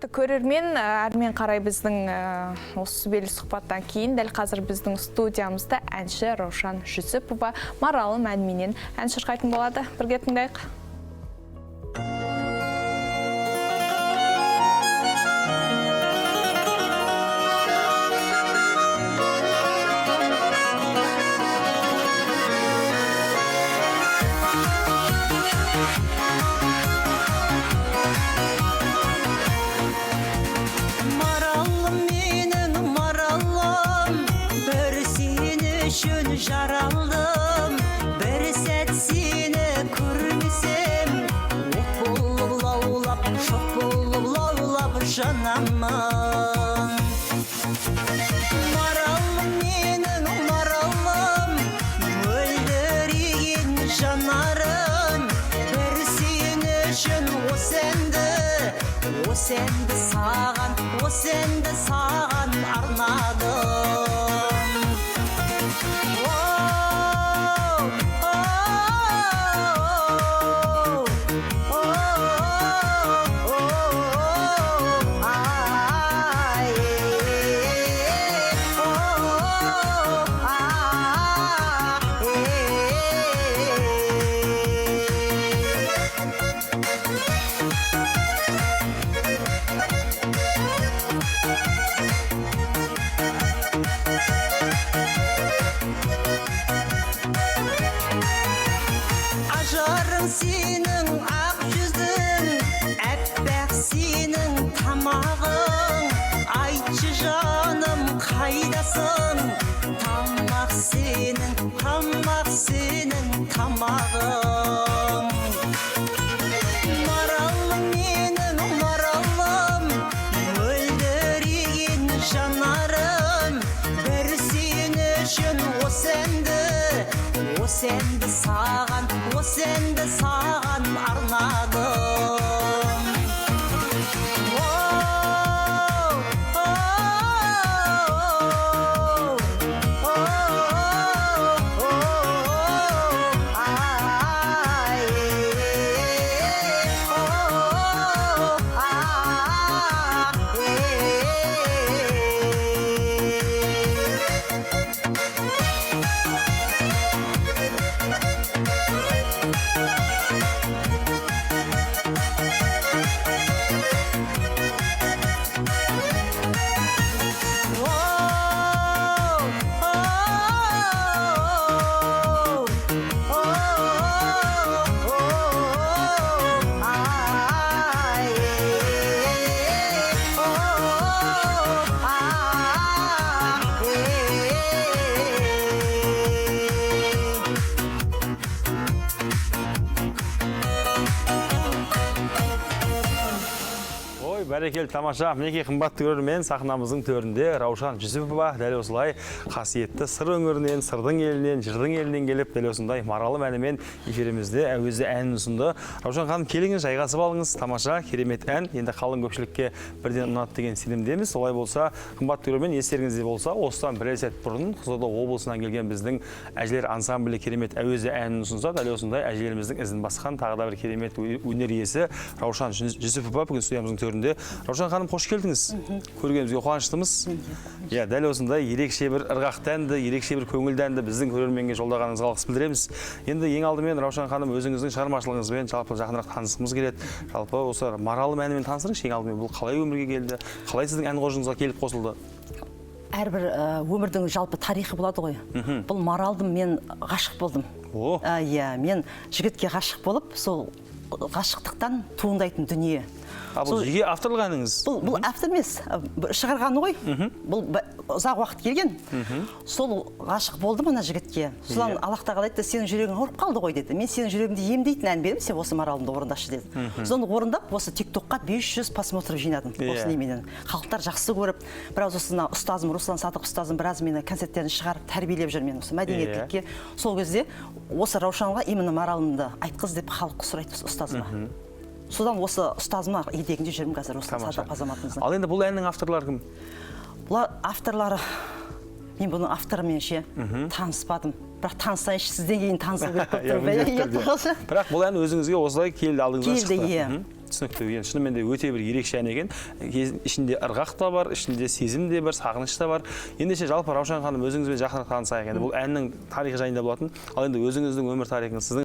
Құрметті көрермен, әрмен қарай біздің осы сүбелі сұхбаттан кейін дәл қазір біздің студиямызда әнші Раушан Жүсіпова маралым әніменен ән шырқайтын болады. Бірге тыңдайық. Жаралдым, бір сәт сені көрмесем, от болып лаулап, шоқ болып лаулап жанамын. Маралым менің маралым, мөлдіреген жанарым, бір сені үшін осенді саған арнадым. Ажарың сенің ақ жүзің, әппақ сенің тамағың, айтшы жаным қайдасың, тамақ сенің тамағың. Маралым менің маралым, мөлдіреген жанарым, бір сені үшін осенді саған арнадым. Бәрекелді, тамаша. Мінекей қымбатты көрермен, сахнамыздың төрінде Раушан Жүсіпова дәл осылай қасиетті сыр өңірінен, сырдың елінен, жырдың елінен келіп, дәл осындай маралым әнімен эфирімізде әуезді әнін ұсынды. Раушан ханым, келіңіз, жайғасып алыңыз. Тамаша, керемет ән. Енді қалың көпшілікке бірден ұнады деген сенімдеміз. Олай болса, қымбатты көрермен, естеріңізде болса, осыдан бір сәт бұрын Қызылорда облысынан келген біздің әжелер ансамблі керемет әуезді әнін ұсынса, дәл осындай әжелеріміздің ізін басқан тағы да бір керемет өнер иесі Раушан Жүсіпова бүгін студиямыздың төрінде. Раушан ханым, қош келдіңіз. Көргенімізге қуаныштымыз. Дәл осындай ерекше бір ырғақты әнді, ерекше бір көңілді әнді біздің көрерменге жолдағаныңызға алғыс білдіреміз. Енді ең алдымен Раушан ханым, өзіңіздің шығармашылығыңызбен жалпы жақынырақ танысқымыз келеді. Жалпы осы маралым әнімен танысыңызшы, ең алдымен бұл қалай өмірге келді? Қалай сіздің ән қожыңызға келіп қосылды? Әрбір өмірдің жалпы тарихы болады ғой. Бұл маралдым, мен ғашық болдым. Мен жігітке ғашық болып, сол ғашықтықтан туындайтын дүние. Бұл жеге авторлық әніңіз? Бұл автор емес, шығарғаны ғой. Бұл ұзақ уақыт келген. Сол ғашық болдым ана жігітке. Содан Аллах тағала айтты, сенің жүрегің ауырып қалды ғой деді. Мен сенің жүрегіңді емдейтін ән бердім, сен осы маралымды орындашы деді. Содан орындап, осы тиктокқа 500 просмотр жинадым. Осы неменен. Халықтар жақсы көріп, біраз осына ұстазым, Руслан Садық ұстазым біраз мені концерттерін шығарып, тәрбиелеп жүр мен осы мәдениеттілікке. Сол кезде осы Раушанға именно маралымды айтқыз деп халық сұрайды ұстазыма. Содан осы ұстазыма едегінде жүрмін қазір осы Садық азаматымыздың. Ал енді бұл әннің авторлары кім? Бұл авторлары, мен бұның авторымен ше таныспадым. Бірақ танысайыншы, сізден кейін танысу керек болып тұр. Бірақ бұл ән өзіңізге осылай келді, алдыңыздан шықты. Келді, түсінікті. Енді шынымен де өте бір ерекше ән екен. Ішінде ырғақ та бар, ішінде сезім де бар, сағыныш та бар. Ендеше жалпы Раушан ханым өзіңізбен жақынырақ танысайық. Енді бұл әннің тарихы жайында болатын. Ал енді өзіңіздің өмір тарихыңыз, сіздің